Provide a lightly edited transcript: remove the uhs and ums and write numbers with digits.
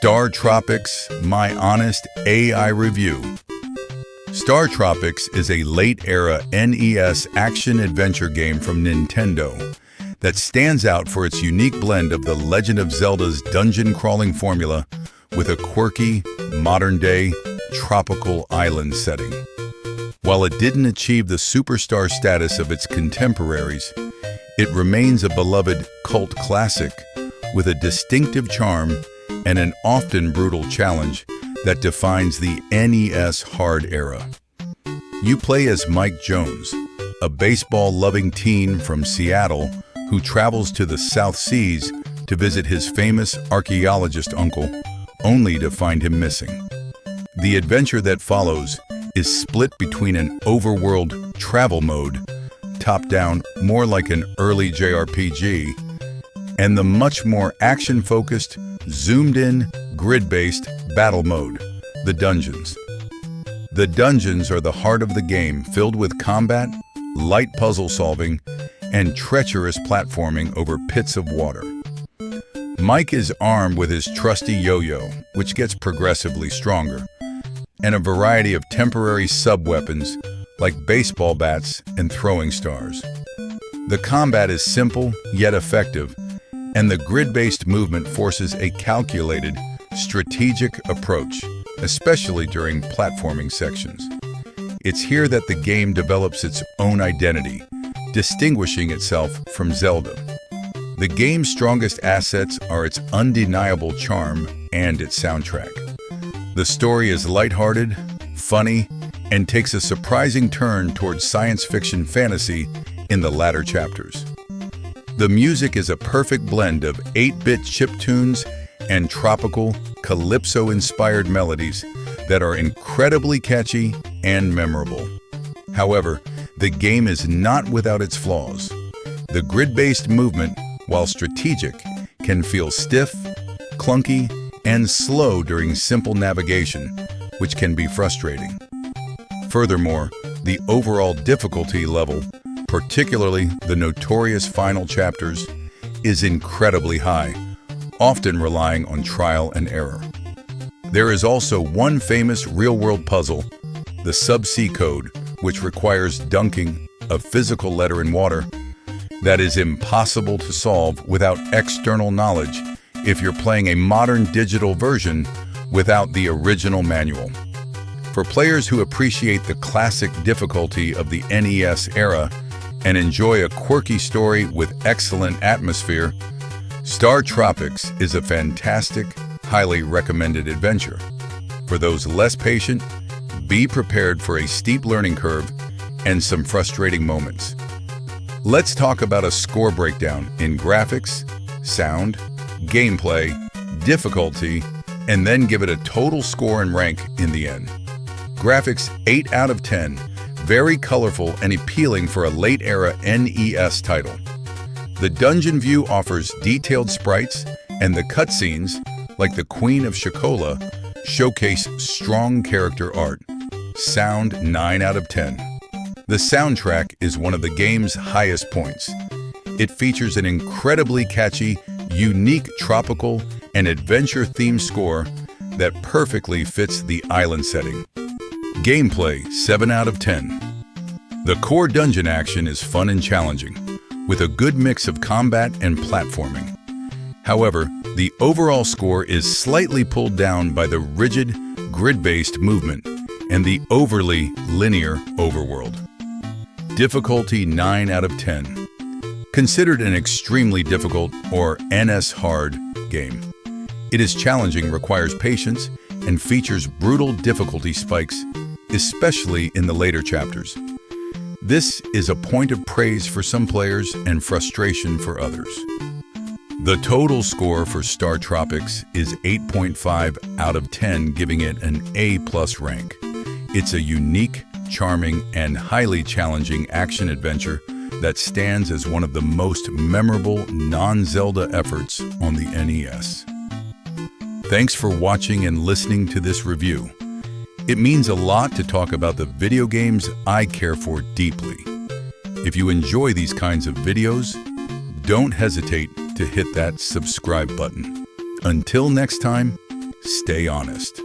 StarTropics, my honest AI review. StarTropics is a late-era NES action-adventure game from Nintendo that stands out for its unique blend of The Legend of Zelda's dungeon-crawling formula with a quirky, modern-day, tropical island setting. While it didn't achieve the superstar status of its contemporaries, it remains a beloved cult classic with a distinctive charm and an often brutal challenge that defines the NES Hard era. You play as Mike Jones, a baseball-loving teen from Seattle who travels to the South Seas to visit his famous archaeologist uncle, only to find him missing. The adventure that follows is split between an overworld travel mode, top-down more like an early JRPG, and the much more action-focused, zoomed-in, grid-based battle mode, the dungeons. The dungeons are the heart of the game, filled with combat, light puzzle solving, and treacherous platforming over pits of water. Mike is armed with his trusty yo-yo, which gets progressively stronger, and a variety of temporary sub-weapons like baseball bats and throwing stars. The combat is simple yet effective, and the grid-based movement forces a calculated, strategic approach, especially during platforming sections. It's here that the game develops its own identity, distinguishing itself from Zelda. The game's strongest assets are its undeniable charm and its soundtrack. The story is lighthearted, funny, and takes a surprising turn towards science fiction fantasy in the latter chapters. The music is a perfect blend of 8-bit chiptunes and tropical, calypso-inspired melodies that are incredibly catchy and memorable. However, the game is not without its flaws. The grid-based movement, while strategic, can feel stiff, clunky, and slow during simple navigation, which can be frustrating. Furthermore, the overall difficulty level, particularly the notorious final chapters, is incredibly high, often relying on trial and error. There is also one famous real-world puzzle, the Subsea Code, which requires dunking a physical letter in water, that is impossible to solve without external knowledge if you're playing a modern digital version without the original manual. For players who appreciate the classic difficulty of the NES era and enjoy a quirky story with excellent atmosphere, StarTropics is a fantastic, highly recommended adventure. For those less patient, be prepared for a steep learning curve and some frustrating moments. Let's talk about a score breakdown in graphics, sound, gameplay, difficulty, and then give it a total score and rank in the end. Graphics 8 out of 10, very colorful and appealing for a late-era NES title. The dungeon view offers detailed sprites, and the cutscenes, like the Queen of Shecola, showcase strong character art. Sound 9 out of 10. The soundtrack is one of the game's highest points. It features an incredibly catchy, unique tropical and adventure-themed score that perfectly fits the island setting. Gameplay 7 out of 10. The core dungeon action is fun and challenging, with a good mix of combat and platforming. However, the overall score is slightly pulled down by the rigid, grid-based movement and the overly linear overworld. Difficulty 9 out of 10. Considered an extremely difficult or NES Hard game. It is challenging, requires patience, and features brutal difficulty spikes, especially in the later chapters. This is a point of praise for some players and frustration for others. The total score for StarTropics is 8.5 out of 10, giving it an A+ rank. It's a unique, charming, and highly challenging action-adventure that stands as one of the most memorable non-Zelda efforts on the NES. Thanks for watching and listening to this review. It means a lot to talk about the video games I care for deeply. If you enjoy these kinds of videos, don't hesitate to hit that subscribe button. Until next time, stay honest.